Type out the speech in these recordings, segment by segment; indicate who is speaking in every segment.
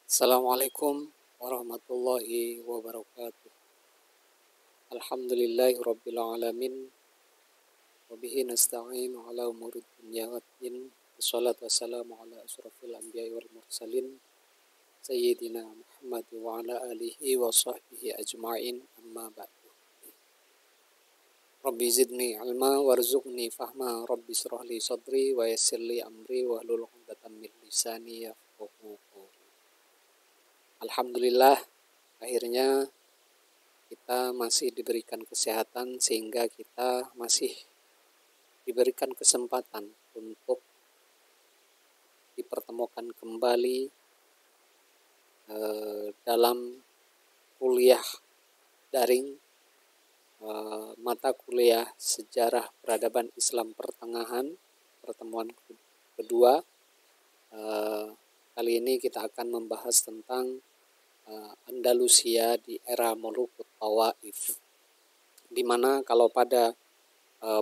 Speaker 1: Assalamualaikum warahmatullahi wabarakatuh. Alhamdulillahi rabbil alamin. Wabihi nasta'in ala umurid dunya waddin. Wassalatu wassalamu ala asrafil anbiya'i wal mursalin Sayyidina Muhammad wa ala alihi wa sahbihi ajma'in, amma ba'du. Rabbi zidni ilma warzuqni fahma. Rabbi syrah li sadri wa yassir li amri wahlul 'uqdatam min lisani yafqahu qawli. Alhamdulillah, akhirnya kita masih diberikan kesehatan sehingga kita masih diberikan kesempatan untuk dipertemukan kembali dalam kuliah daring, mata kuliah Sejarah Peradaban Islam Pertengahan, pertemuan kedua. Kali ini kita akan membahas tentang Andalusia di era Mulukut Tawaif, di mana kalau pada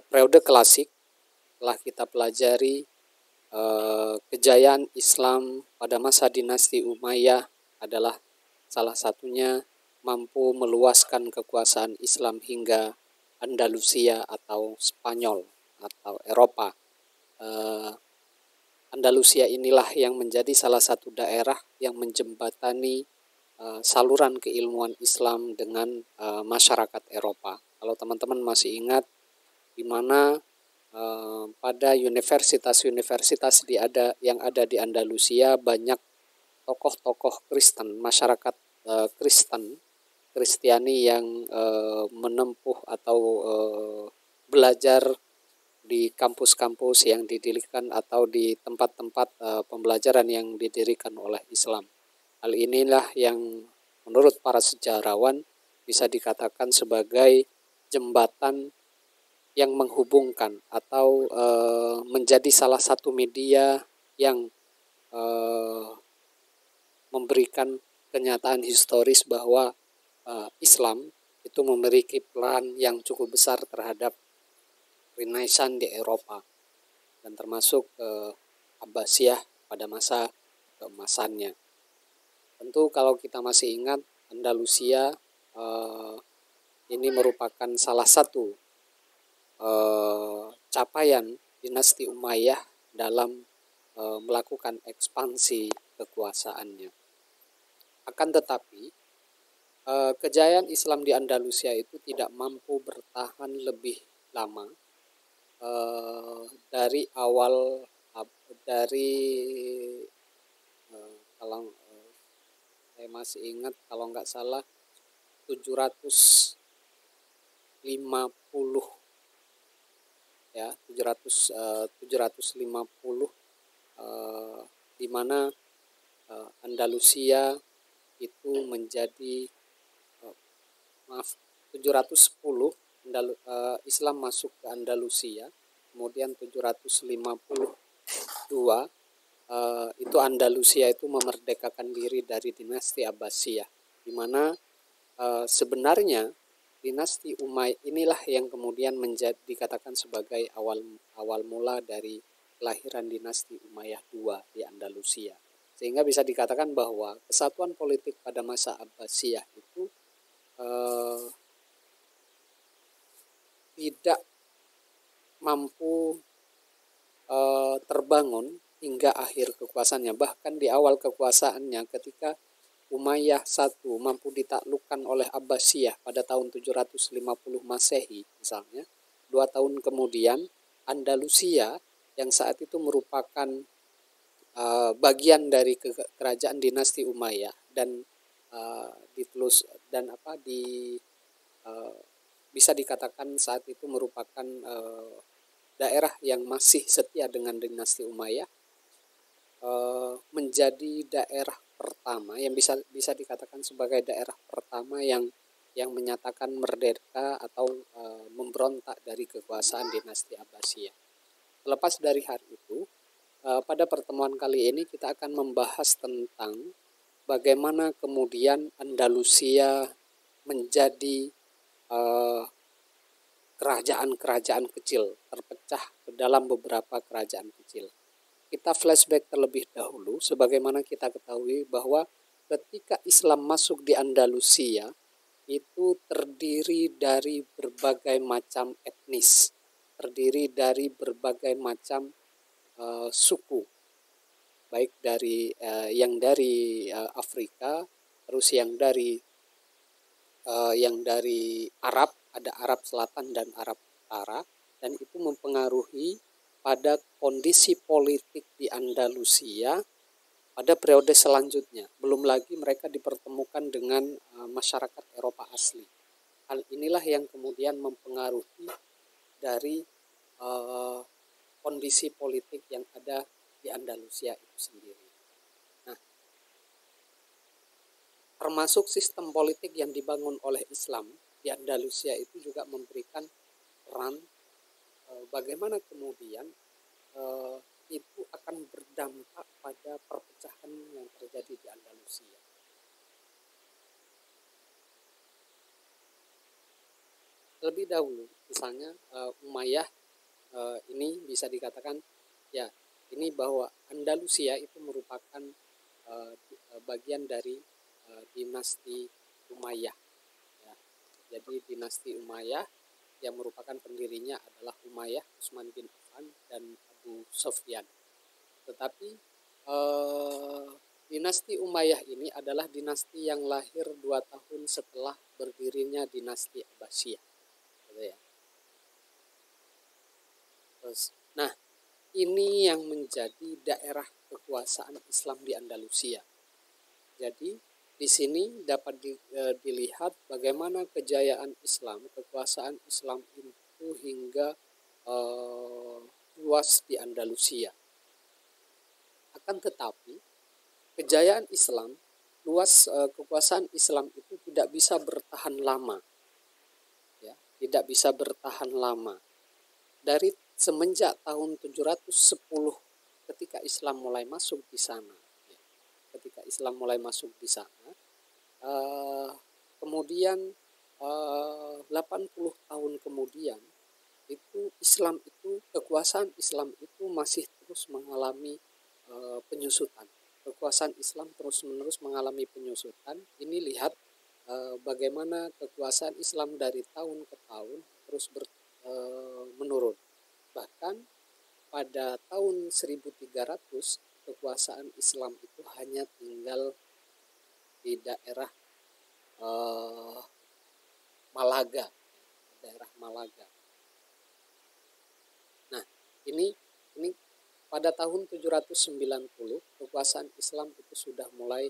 Speaker 1: periode klasik telah kita pelajari kejayaan Islam pada masa dinasti Umayyah adalah salah satunya mampu meluaskan kekuasaan Islam hingga Andalusia atau Spanyol atau Eropa. Andalusia inilah yang menjadi salah satu daerah yang menjembatani saluran keilmuan Islam dengan masyarakat Eropa. Kalau teman-teman masih ingat, di mana pada universitas-universitas yang ada di Andalusia banyak tokoh-tokoh Kristen, masyarakat Kristiani yang menempuh atau belajar di kampus-kampus yang didirikan atau di tempat-tempat pembelajaran yang didirikan oleh Islam. Hal inilah yang menurut para sejarawan bisa dikatakan sebagai jembatan yang menghubungkan atau menjadi salah satu media yang memberikan kenyataan historis bahwa Islam itu memiliki peran yang cukup besar terhadap Renaissance di Eropa dan termasuk Abbasiyah pada masa keemasannya. Tentu kalau kita masih ingat, Andalusia ini merupakan salah satu capaian dinasti Umayyah dalam melakukan ekspansi kekuasaannya. Akan tetapi, kejayaan Islam di Andalusia itu tidak mampu bertahan lebih lama. Dari awal, kalau saya masih ingat, kalau nggak salah 750 ya, 750 di mana Andalusia itu menjadi 710 Islam masuk ke Andalusia, kemudian 752 itu Andalusia itu memerdekakan diri dari dinasti Abbasiyah, di mana sebenarnya dinasti Umayyah inilah yang kemudian dikatakan sebagai awal mula dari kelahiran dinasti Umayyah II di Andalusia. Sehingga bisa dikatakan bahwa kesatuan politik pada masa Abbasiyah itu tidak mampu terbangun hingga akhir kekuasaannya. Bahkan di awal kekuasaannya, ketika Umayyah I mampu ditaklukkan oleh Abbasiyah pada tahun 750 Masehi misalnya, 2 tahun kemudian Andalusia yang saat itu merupakan bagian dari kerajaan dinasti Umayyah dan bisa dikatakan saat itu merupakan daerah yang masih setia dengan dinasti Umayyah, menjadi daerah pertama yang bisa dikatakan sebagai daerah pertama yang menyatakan merdeka atau memberontak dari kekuasaan dinasti Abbasiyah. Lepas dari hal itu, pada pertemuan kali ini kita akan membahas tentang bagaimana kemudian Andalusia menjadi kerajaan-kerajaan kecil, terpecah ke dalam beberapa kerajaan kecil. Kita flashback terlebih dahulu, sebagaimana kita ketahui bahwa ketika Islam masuk di Andalusia itu terdiri dari berbagai macam etnis, terdiri dari berbagai macam suku, baik dari yang dari Afrika, terus yang dari Arab, ada Arab Selatan dan Arab Utara, dan itu mempengaruhi pada kondisi politik di Andalusia pada periode selanjutnya. Belum lagi mereka dipertemukan dengan masyarakat Eropa asli. Hal inilah yang kemudian mempengaruhi dari kondisi politik yang ada di Andalusia itu sendiri. Nah, termasuk sistem politik yang dibangun oleh Islam di Andalusia itu juga memberikan peran bagaimana kemudian itu akan berdampak pada perpecahan yang terjadi di Andalusia. Lebih dahulu, misalnya Umayyah ini bisa dikatakan ya ini bahwa Andalusia itu merupakan bagian dari dinasti Umayyah. Ya. Jadi dinasti Umayyah yang merupakan pendirinya adalah Umayyah, Utsman bin Affan, dan Abu Sufyan. Tetapi dinasti Umayyah ini adalah dinasti yang lahir 2 tahun setelah berdirinya dinasti Abbasiyah. Gitu ya. Nah, ini yang menjadi daerah kekuasaan Islam di Andalusia. Jadi di sini dapat dilihat bagaimana kejayaan Islam, kekuasaan Islam itu hingga luas di Andalusia. Akan tetapi kejayaan Islam, luas kekuasaan Islam itu tidak bisa bertahan lama, ya, tidak bisa bertahan lama. Dari semenjak tahun 710 ketika Islam mulai masuk di sana, ya, ketika Islam mulai masuk di sana, kemudian 80 tahun kemudian itu Islam itu kekuasaan Islam itu masih terus mengalami penyusutan. Kekuasaan Islam terus-menerus mengalami penyusutan. Ini lihat bagaimana kekuasaan Islam dari tahun ke tahun terus menurun. Bahkan pada tahun 1300 kekuasaan Islam itu hanya tinggal di daerah Malaga, daerah Malaga. Nah, ini pada tahun 790 kekuasaan Islam itu sudah mulai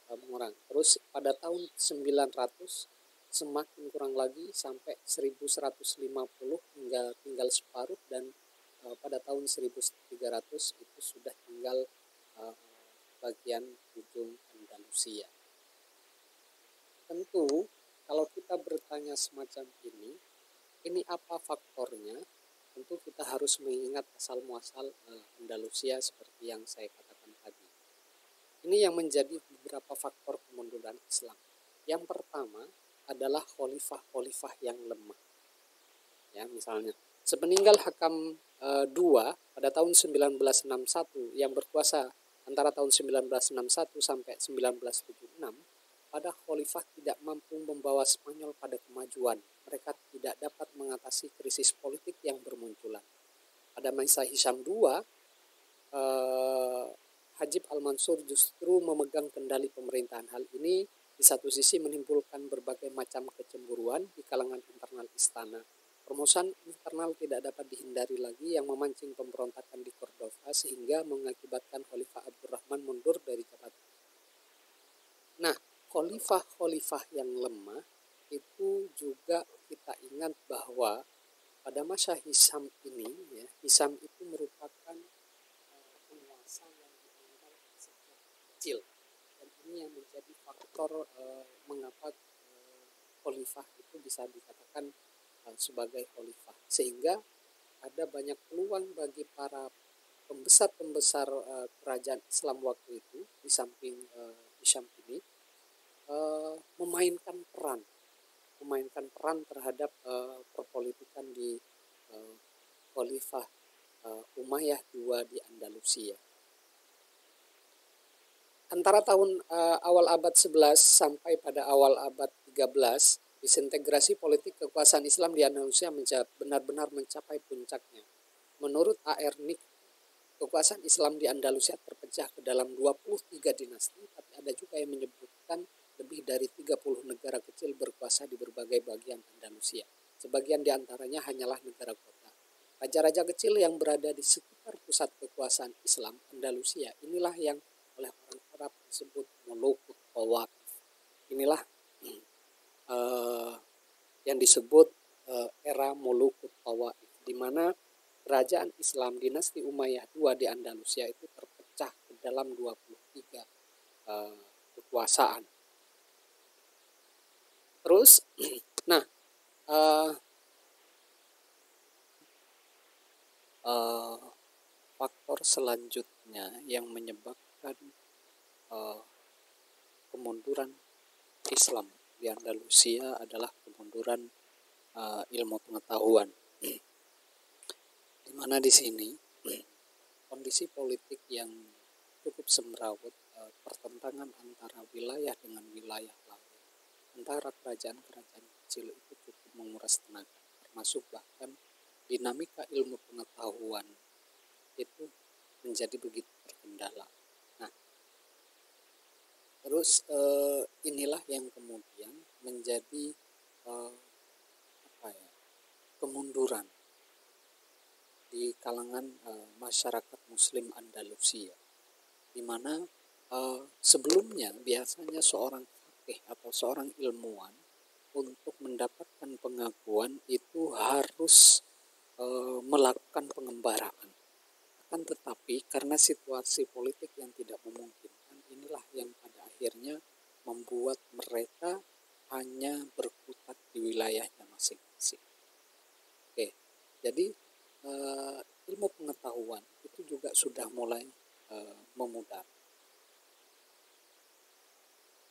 Speaker 1: mengurang. Terus pada tahun 900 semakin kurang lagi sampai 1150 hingga tinggal separuh, dan pada tahun 1300 itu sudah tinggal bagian ujung Andalusia. Tentu kalau kita bertanya semacam ini apa faktornya? Tentu kita harus mengingat asal muasal Andalusia seperti yang saya katakan tadi. Ini yang menjadi beberapa faktor kemunduran Islam. Yang pertama adalah khalifah-khalifah yang lemah. Ya, misalnya sepeninggal Hakam II pada tahun 1961 yang berkuasa antara tahun 1961 sampai 1976, pada khalifah tidak mampu membawa Spanyol pada kemajuan. Mereka tidak dapat mengatasi krisis politik yang bermunculan. Pada masa Hisham II, Hajib Al-Mansur justru memegang kendali pemerintahan. Hal ini di satu sisi menimbulkan berbagai macam kecemburuan di kalangan internal istana. Permusuhan internal tidak dapat dihindari lagi yang memancing pemberontakan di Cordova sehingga mengakibatkan Khalifah Abdurrahman mundur dari jabatan. Nah, khalifah-khalifah yang lemah itu juga kita ingat bahwa pada masa Hisham ini, ya, Hisham itu merupakan penguasa yang dianggap sejak kecil, dan ini yang menjadi faktor mengapa khalifah itu bisa dikatakan sebagai khalifah, sehingga ada banyak peluang bagi para pembesar-pembesar kerajaan Islam waktu itu di samping Hisham ini memainkan peran terhadap perpolitikan di Khalifah Umayyah II di Andalusia. antara tahun awal abad 11 sampai pada awal abad 13, disintegrasi politik kekuasaan Islam di Andalusia benar-benar mencapai puncaknya. Menurut A.R. Nick, kekuasaan Islam di Andalusia terpecah ke dalam 23 dinasti, tapi ada juga yang menyebutkan lebih dari 30 negara kecil berkuasa di berbagai bagian Andalusia. Sebagian di antaranya hanyalah negara kota. Raja-raja kecil yang berada di sekitar pusat kekuasaan Islam Andalusia, inilah yang oleh orang Arab disebut Mulukut Tawaqif. Inilah yang disebut era Mulukut Tawaqif, di mana kerajaan Islam dinasti Umayyah II di Andalusia itu terpecah ke dalam 23 kekuasaan. Terus, nah, faktor selanjutnya yang menyebabkan kemunduran Islam di Andalusia adalah kemunduran ilmu pengetahuan. Di mana di sini kondisi politik yang cukup semrawut, pertentangan antara wilayah dengan wilayah lain, antara kerajaan-kerajaan kecil itu cukup menguras tenaga, termasuk bahkan dinamika ilmu pengetahuan itu menjadi begitu terkendala. Nah, terus inilah yang kemudian menjadi kemunduran di kalangan masyarakat Muslim Andalusia, di mana sebelumnya biasanya seorang fakih atau seorang ilmuwan untuk mendapatkan pengakuan itu harus melakukan pengembaraan. Akan tetapi karena situasi politik yang tidak memungkinkan, inilah yang pada akhirnya membuat mereka hanya berkutat di wilayahnya masing-masing. Oke, jadi ilmu pengetahuan itu juga sudah mulai memudar.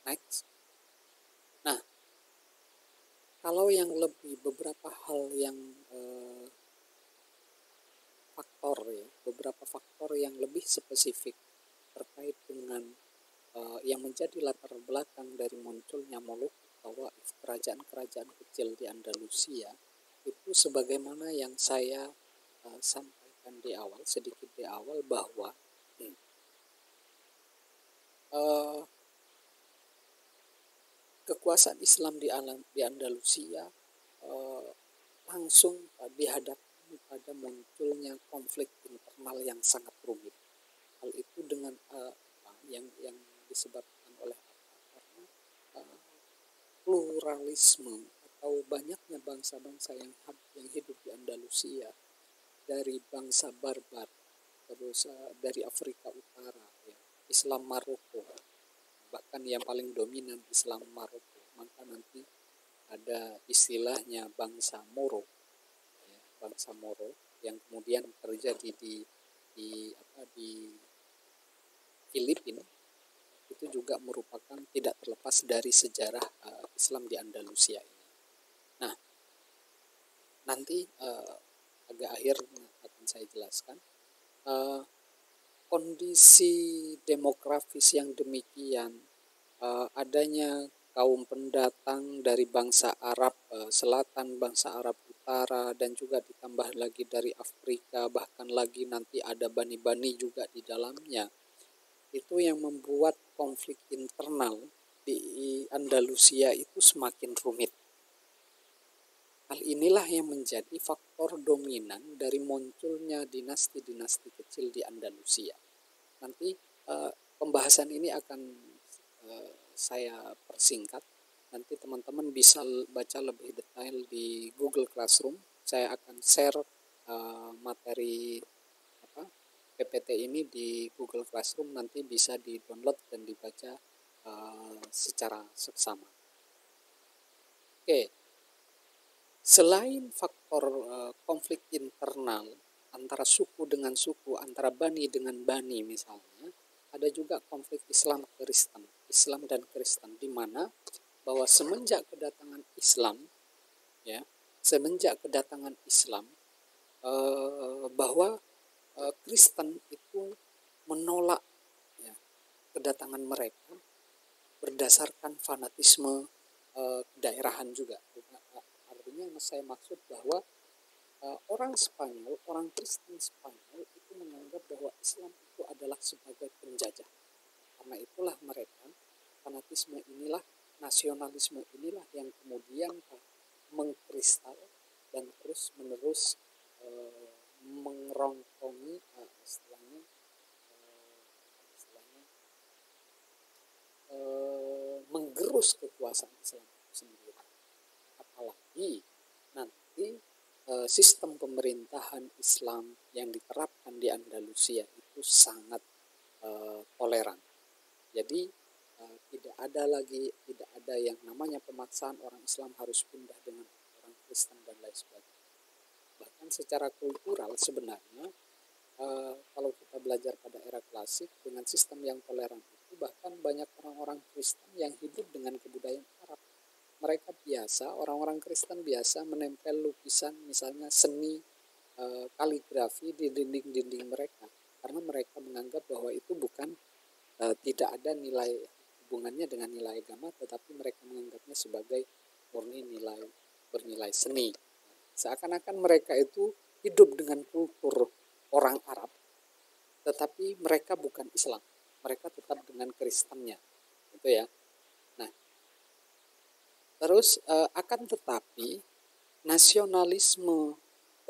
Speaker 1: Next. Nah, kalau yang lebih beberapa hal yang beberapa faktor yang lebih spesifik terkait dengan yang menjadi latar belakang dari munculnya Muluk Tawaif, kerajaan-kerajaan kecil di Andalusia, itu sebagaimana yang saya sampaikan sedikit di awal bahwa kekuasaan Islam di Andalusia langsung dihadapkan pada munculnya konflik internal yang sangat rumit. Hal itu dengan yang disebabkan oleh karena pluralisme atau banyaknya bangsa-bangsa yang hidup di Andalusia, dari bangsa Barbar, terus dari Afrika Utara, ya, Islam Maroko, bahkan yang paling dominan Islam Maroko. Maka nanti ada istilahnya bangsa Moro, ya, bangsa Moro yang kemudian terjadi di Filipina, itu juga merupakan tidak terlepas dari sejarah Islam di Andalusia ini. Nah, nanti agak akhir akan saya jelaskan kondisi demografis yang demikian, adanya kaum pendatang dari bangsa Arab Selatan, bangsa Arab Utara, dan juga ditambah lagi dari Afrika, bahkan lagi nanti ada bani-bani juga di dalamnya. Itu yang membuat konflik internal di Andalusia itu semakin rumit. Hal inilah yang menjadi faktor dominan dari munculnya dinasti-dinasti kecil di Andalusia. Nanti pembahasan ini akan saya persingkat. Nanti teman-teman bisa baca lebih detail di Google Classroom. Saya akan share materi PPT ini di Google Classroom. Nanti bisa di-download dan dibaca secara seksama. Oke. Selain faktor konflik internal antara suku dengan suku, antara bani dengan bani misalnya, ada juga konflik Islam dan Kristen, di mana bahwa semenjak kedatangan Islam, bahwa Kristen itu menolak, ya, kedatangan mereka berdasarkan fanatisme daerahan juga. Artinya yang saya maksud bahwa orang Spanyol, orang Kristen Spanyol itu menganggap bahwa Islam itu adalah sebagai penjajah. Karena itulah mereka, fanatisme inilah, nasionalisme inilah yang kemudian mengkristal dan terus menerus mengerongkongi istilahnya menggerus kekuasaan Islam itu sendiri. Apalagi nanti sistem pemerintahan Islam yang diterapkan di Andalusia itu sangat toleran. Jadi tidak ada yang namanya pemaksaan orang Islam harus pindah dengan orang Kristen dan lain sebagainya. Bahkan secara kultural sebenarnya kalau kita belajar pada era klasik dengan sistem yang toleran itu, bahkan banyak orang-orang Kristen yang hidup dengan kebudayaan Arab. Mereka biasa, orang-orang Kristen biasa menempel lukisan misalnya seni kaligrafi di dinding-dinding mereka, karena mereka menganggap bahwa itu bukan tidak ada nilai hubungannya dengan nilai agama, tetapi mereka menganggapnya sebagai murni bernilai seni. Seakan-akan mereka itu hidup dengan kultur orang Arab, tetapi mereka bukan Islam, mereka tetap dengan Kristennya, gitu ya. Nah, terus akan tetapi nasionalisme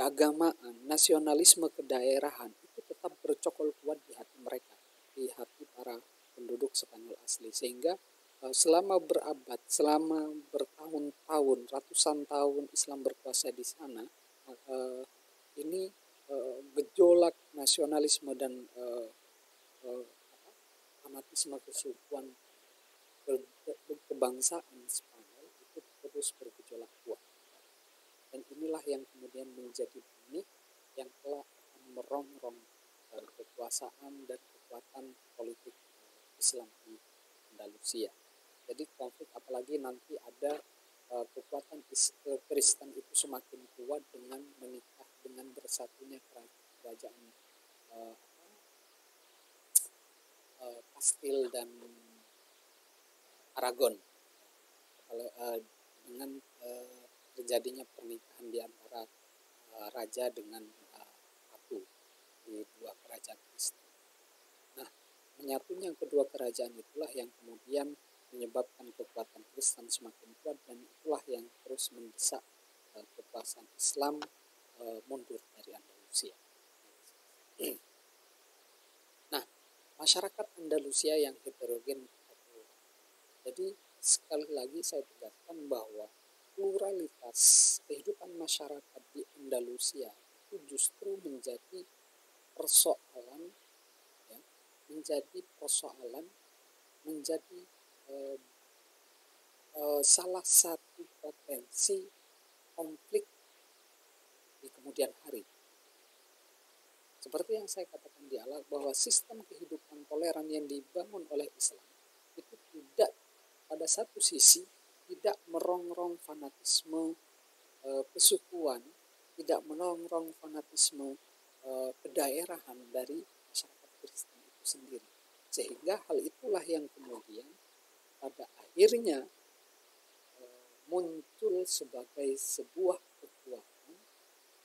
Speaker 1: keagamaan, nasionalisme kedaerahan itu tetap bercokol kuat di hati mereka, di hati para penduduk Spanyol asli, sehingga selama berabad, selama bertahun-tahun, ratusan tahun Islam berkuasa di sana, ini gejolak nasionalisme dan fanatisme kesukuan kebangsaan Spanyol itu terus bergejolak kuat. Dan inilah yang kemudian menjadi benih yang telah akan merongrong kekuasaan dan kekuatan politik Islam di Andalusia. Jadi konflik, apalagi nanti ada kekuatan Kristen itu semakin kuat dengan menikah, dengan bersatunya kerajaan Kastil dan Aragon, dengan terjadinya pernikahan di antara raja dengan ratu di dua kerajaan Kristen. Nah, menyatunya kedua kerajaan itulah yang kemudian menyebabkan kekuatan Kristen semakin kuat, dan itulah yang terus mendesak kekuasaan Islam mundur dari Andalusia. Nah, masyarakat Andalusia yang heterogen, jadi sekali lagi saya tegaskan bahwa pluralitas kehidupan masyarakat di Andalusia itu justru menjadi persoalan, ya, menjadi salah satu potensi konflik di kemudian hari. Seperti yang saya katakan di awal, bahwa sistem kehidupan toleran yang dibangun oleh Islam itu tidak, pada satu sisi tidak merongrong fanatisme kesukuan, tidak merongrong fanatisme kedaerahan dari masyarakat Kristen itu sendiri. Sehingga hal itulah yang kemudian pada akhirnya muncul sebagai sebuah kekuatan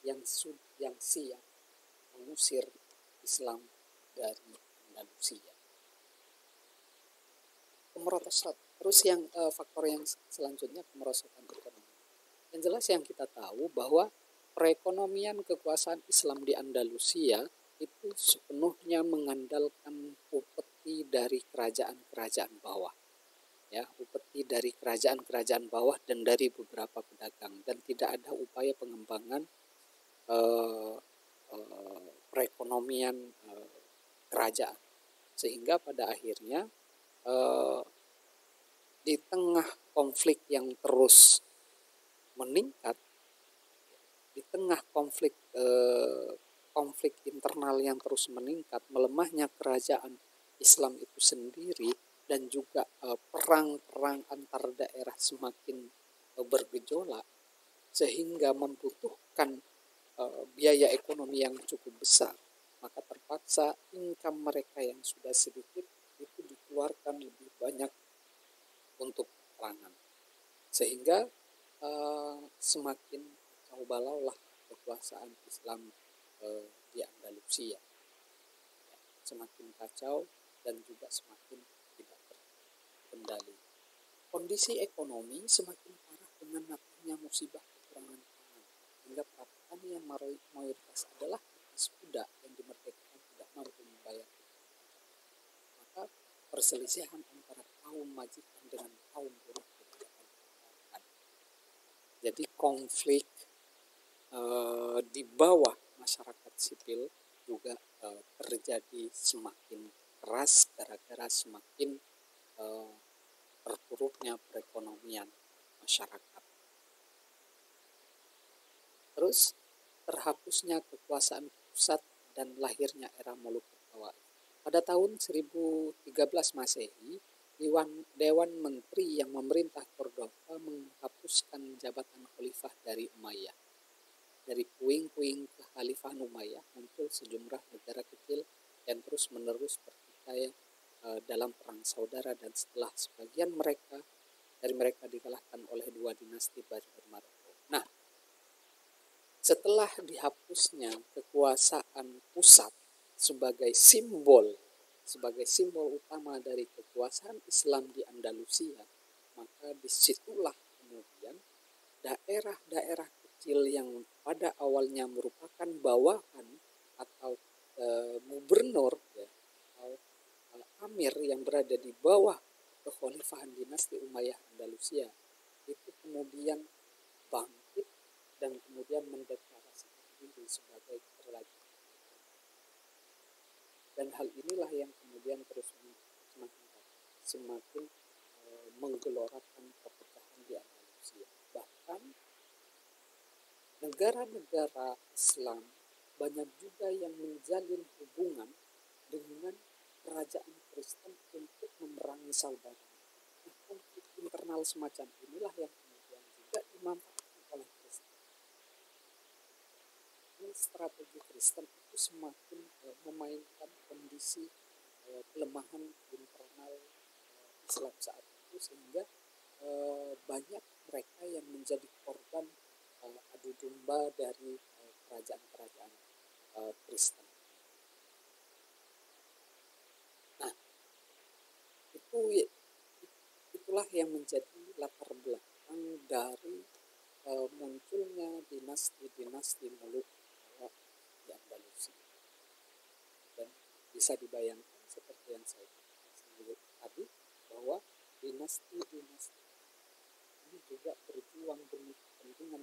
Speaker 1: yang siap mengusir Islam dari Andalusia. Kemerosotan. Terus yang faktor yang selanjutnya, kemerosotan ekonomi. Yang jelas yang kita tahu bahwa perekonomian kekuasaan Islam di Andalusia itu sepenuhnya mengandalkan upeti dari kerajaan-kerajaan bawah. Ya, upeti dari kerajaan-kerajaan bawah dan dari beberapa pedagang, dan tidak ada upaya pengembangan perekonomian kerajaan, sehingga pada akhirnya di tengah konflik yang terus meningkat, di tengah konflik internal yang terus meningkat, melemahnya kerajaan Islam itu sendiri, dan juga perang-perang antar daerah semakin bergejolak, sehingga membutuhkan biaya ekonomi yang cukup besar, maka terpaksa income mereka yang sudah sedikit itu keluarkan lebih banyak untuk perangan, sehingga semakin kacau balau lah kekuasaan Islam di Andalusia, semakin kacau dan juga semakin tidak terkendali. Kondisi ekonomi semakin parah dengan datangnya musibah kekurangan pangan, hingga para petani yang mayoritas adalah etnis kuda yang dimerdekakan tidak mampu membayar. Maka perselisihan antara kaum majikan dengan kaum buruh kebijakan. Jadi konflik di bawah masyarakat sipil juga terjadi semakin keras gara-gara semakin terpuruknya perekonomian masyarakat. Terus terhapusnya kekuasaan pusat dan lahirnya era Muluk Tawaif. Pada tahun 1013 Masehi, Dewan Menteri yang memerintah Cordoba menghapuskan jabatan khalifah dari Umayyah. Dari puing-puing kekhalifahan Umayyah muncul sejumlah negara kecil yang terus-menerus pertikaian dalam perang saudara, dan setelah sebagian dari mereka dikalahkan oleh dua dinasti Bani Maroko. Nah, setelah dihapusnya kekuasaan pusat sebagai simbol utama dari kekuasaan Islam di Andalusia, maka disitulah kemudian daerah-daerah kecil yang pada awalnya merupakan bawahan atau gubernur ya, atau amir yang berada di bawah kekhalifahan dinasti Umayyah Andalusia itu kemudian bangkit dan kemudian mendeklarasikan diri sebagai kerajaan. Dan hal inilah yang kemudian terus semakin menggelorakan perpecahan di Andalusia. Bahkan negara-negara Islam banyak juga yang menjalin hubungan dengan kerajaan Kristen untuk memerangi saudara. Nah, konflik internal semacam inilah yang kemudian juga dimanfaatkan oleh Kristen. Strategi Kristen itu semakin memainkan kondisi kelemahan internal Islam saat itu, sehingga banyak mereka yang menjadi korban adu domba dari kerajaan-kerajaan Kristen. Nah, itulah yang menjadi latar belakang dari munculnya dinasti-dinasti Muluk di Andalusia. Dan bisa dibayangkan seperti yang saya sebut tadi, bahwa dinasti-dinasti ini juga berjuang demi kepentingan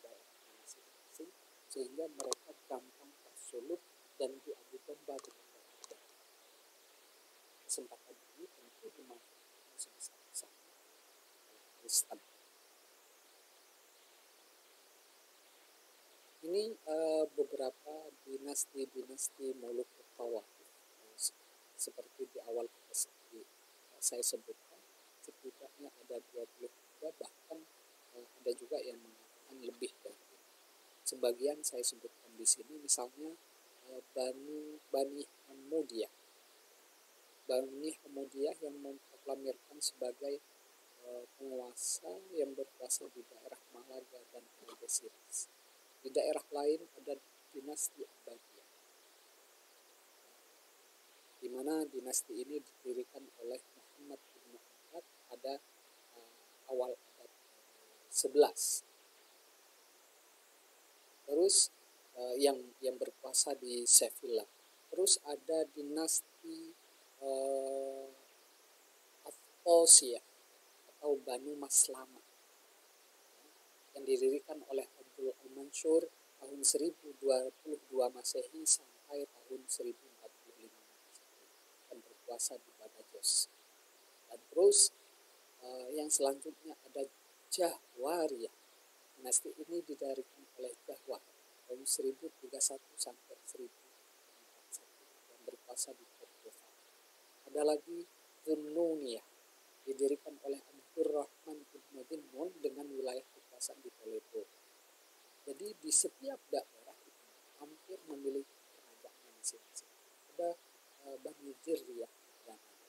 Speaker 1: daerah masing-masing, sehingga mereka gampang tersulut dan diadu domba dengan daerah. Kesempatan ini tentu dimanfaatkan sebesar-besarnya oleh Kristen. Ini beberapa dinasti Muluk Tawaif. Seperti di awal saya sebutkan, setidaknya ada 23, bahkan ada juga yang mengatakan lebih dari itu. Sebagian saya sebutkan di sini, misalnya Bani Hamudiyah. Bani Hamudiyah yang memproklamirkan sebagai penguasa yang berkuasa di daerah Malaga dan Algeciras. Di daerah lain ada dinasti Abbasiyah, di mana dinasti ini didirikan oleh Muhammad bin Abbad pada awal abad 11. Terus yang berkuasa di Sevilla. Terus ada dinasti Abbasiyah atau Banu Maslama yang didirikan oleh Abdul Al-Mansur tahun 1022 Masehi sampai tahun 1045 Masehi, dan berkuasa di Badajoz. Dan terus yang selanjutnya ada Jahwariyah. Dinasti ini didirikan oleh Jahwar tahun 1031 sampai 1041 dan berkuasa di Cordoba. Ada lagi Zunnuniyah, didirikan oleh Abdurrahman bin Dinmun dengan wilayah kekuasaan di Toledo. Jadi di setiap daerah itu hampir memiliki kerajaan masing-masing. Ada Bani Jiryah yang ada.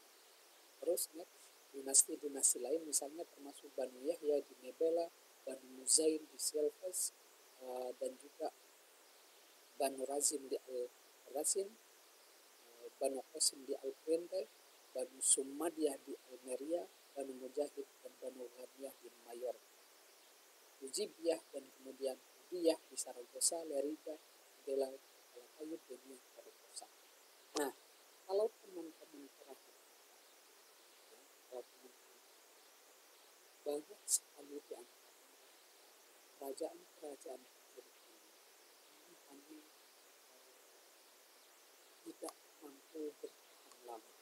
Speaker 1: Terus next, dinasti-dinasti lain misalnya termasuk Banu Yahya di Mebela, Banu Muzain di Selves, dan juga Banu Razim di Al-Rasin, Banu Qasim di Al-Puente, Banu Sumadiyah di Almeria, Banu Mujahid dan Banu Ghaniyah di Mayor, Ujibiyah dan kemudian Udiyah di Saragossa, Lerida, Bela, Alakayud, Deni, Saragossa. Nah, kalau teman-teman perhatikan, banyak sekali di antara kerajaan-kerajaan kecil ini hanya tidak mampu bertahan lama.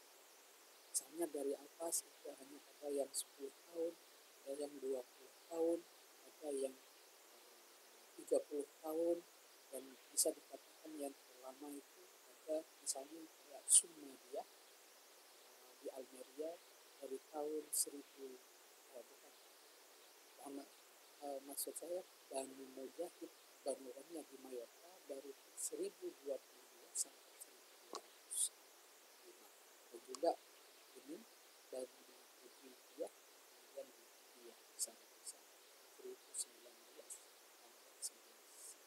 Speaker 1: Misalnya dari atas itu hanya ada yang 10 tahun, ada yang 20 tahun, ada yang 30 tahun, dan bisa dikatakan yang terlama itu ada misalnya kayak Sumadiyah di Almeria dari tahun 1000 maksud saya Banu Mujahid, Banu Ghaniyah di Mayorga dari 1022 sampai 1205, dan juga ini Banu Ujibiyah kemudian Ujibiyah di sana 1019 sampai 11.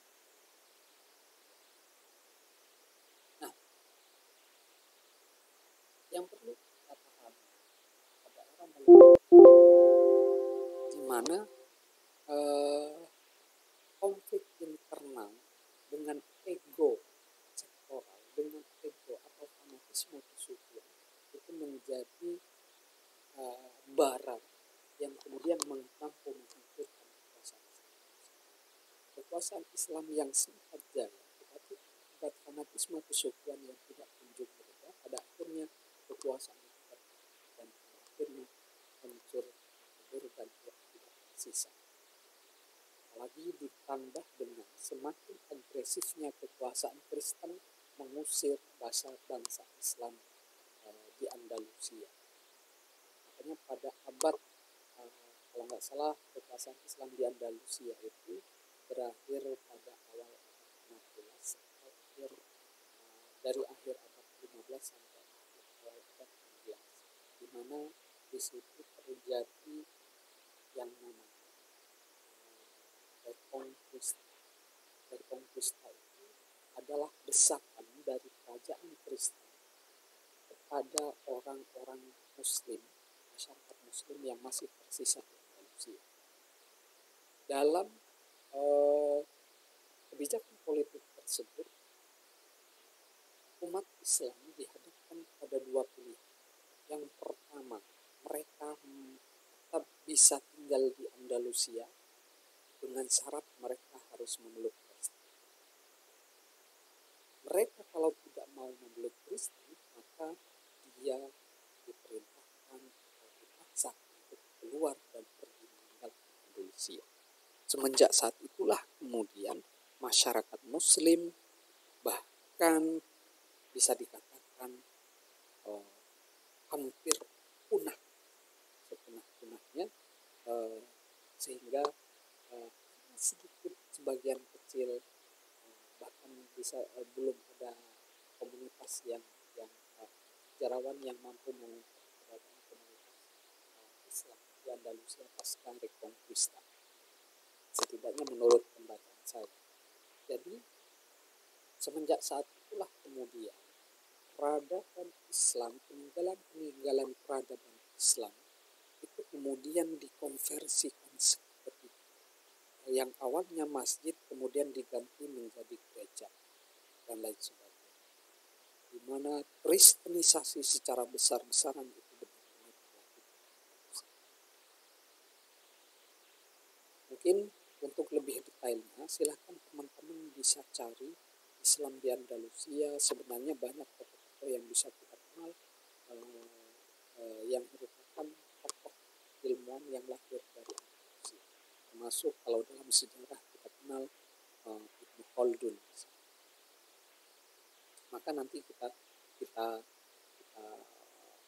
Speaker 1: Nah, yang perlu kita pahami pada era di mana konflik internal dengan ego sektoral, dengan ego atau fanatisme kesukuan itu menjadi bara yang kemudian mampu menghancurkan kekuasaan Islam yang sempat jaya, tetapi akibat fanatisme kesukuan yang tidak kunjung berubah, pada akhirnya kekuasaan itu dan akhirnya hancur dan tidak tersisa. Apalagi ditambah dengan semakin agresifnya kekuasaan Kristen mengusir bangsa Islam di Andalusia. Makanya pada abad kalau nggak salah kekuasaan Islam di Andalusia itu berakhir pada awal abad 15 atau dari akhir abad 15 sampai awal abad 16, di mana di situ terjadi yang namanya Reconquista itu adalah desakan dari kerajaan Kristen kepada orang-orang Muslim, masyarakat Muslim yang masih tersisa di Indonesia. Dalam kebijakan politik tersebut, umat Islam dihadapkan pada dua pilihan. Yang pertama, mereka tetap bisa tinggal di Andalusia dengan syarat mereka harus memeluk Kristen. Mereka kalau tidak mau memeluk Kristen, maka dia diperintahkan atau dipaksa untuk keluar dan pergi meninggalkan Andalusia. Semenjak saat itulah kemudian masyarakat Muslim bahkan bisa dikatakan hampir punah, sepunah-punahnya, sehingga sedikit sebagian kecil bahkan bisa belum ada komunitas yang sejarawan yang mampu mengungkapkan komunitas Islam di Andalusia pasca Reconquista, setidaknya menurut pembacaan saya. Jadi semenjak saat itulah kemudian peradaban Islam, peninggalan peradaban Islam itu kemudian dikonversikan seperti yang awalnya masjid kemudian diganti menjadi gereja dan lain sebagainya, di mana kristenisasi secara besar-besaran itu benar-benar dilakukan. Mungkin untuk lebih detailnya silakan teman-teman bisa cari Islam di Andalusia. Sebenarnya banyak tokoh-tokoh yang bisa kita kenal yang merupakan tokoh ilmuwan yang lahir dari Andalusia, termasuk kalau dalam sejarah kita kenal Ibnu Khaldun. Maka nanti kita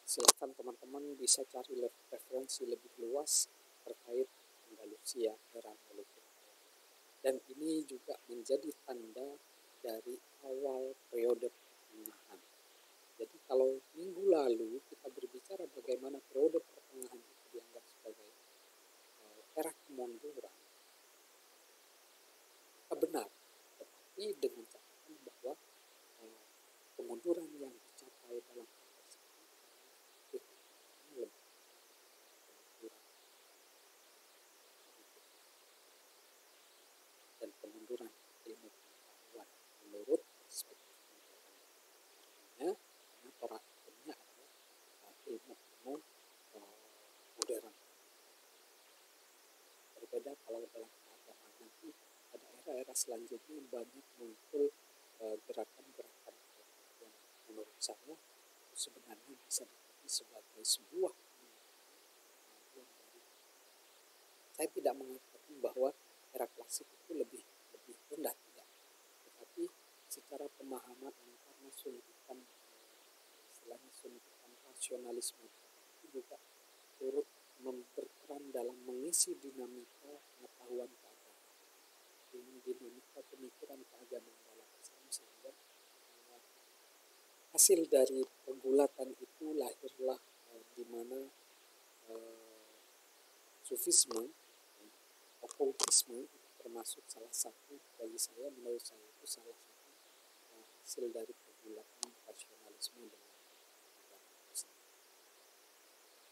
Speaker 1: silakan teman-teman bisa cari referensi lebih luas terkait Andalusia era Andalusia. Dan ini juga menjadi tanda dari awal periode pertengahan. Jadi kalau minggu lalu kita berbicara bagaimana periode pertengahan itu dianggap sebagai era kemunduran, benar, tetapi dengan catatan bahwa kemunduran yang dicapai dalam konteks ini lebih kemunduran dan kemunduran ilmu pengetahuan menurut perspektif modern. Artinya, karena torak hukumnya adalah ilmu-ilmu modern. Berbeda kalau dalam keagamaan nanti pada era-era selanjutnya banyak muncul gerakan-gerakan yang menurut saya sebenarnya bisa diarti sebagai sebuah kemajuan dari. Saya tidak mengatakan bahwa era klasik itu lebih rendah, tidak, tetapi secara pemahaman karena suntikan istilahnya suntikan rasionalisme itu juga turut berperan dalam mengisi dinamika pengetahuan keagamaan, dinamika pemikiran keagamaan dalam Islam, sehingga hasil dari pergulatan itu lahirlah di mana sufisme, okultisme itu termasuk salah satu, bagi saya, menurut saya itu salah satu hasil dari pergulatan rasionalisme dengan agama Islam.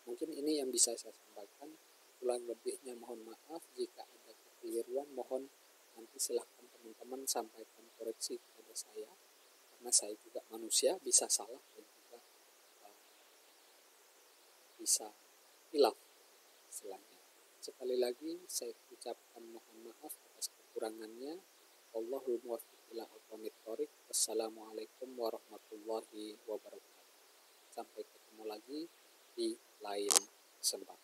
Speaker 1: Mungkin ini yang bisa saya sampaikan. Kurang lebihnya mohon maaf, jika ada kekeliruan mohon nanti silahkan teman-teman sampaikan koreksi kepada saya, karena saya juga manusia, bisa salah dan juga bisa hilaf istilahnya. Sekali lagi saya ucapkan mohon maaf atas kekurangannya. Wallahul muwaffiq ila aqwamit thoriq. Wassalamualaikum warahmatullahi wabarakatuh. Sampai ketemu lagi di lain kesempatan.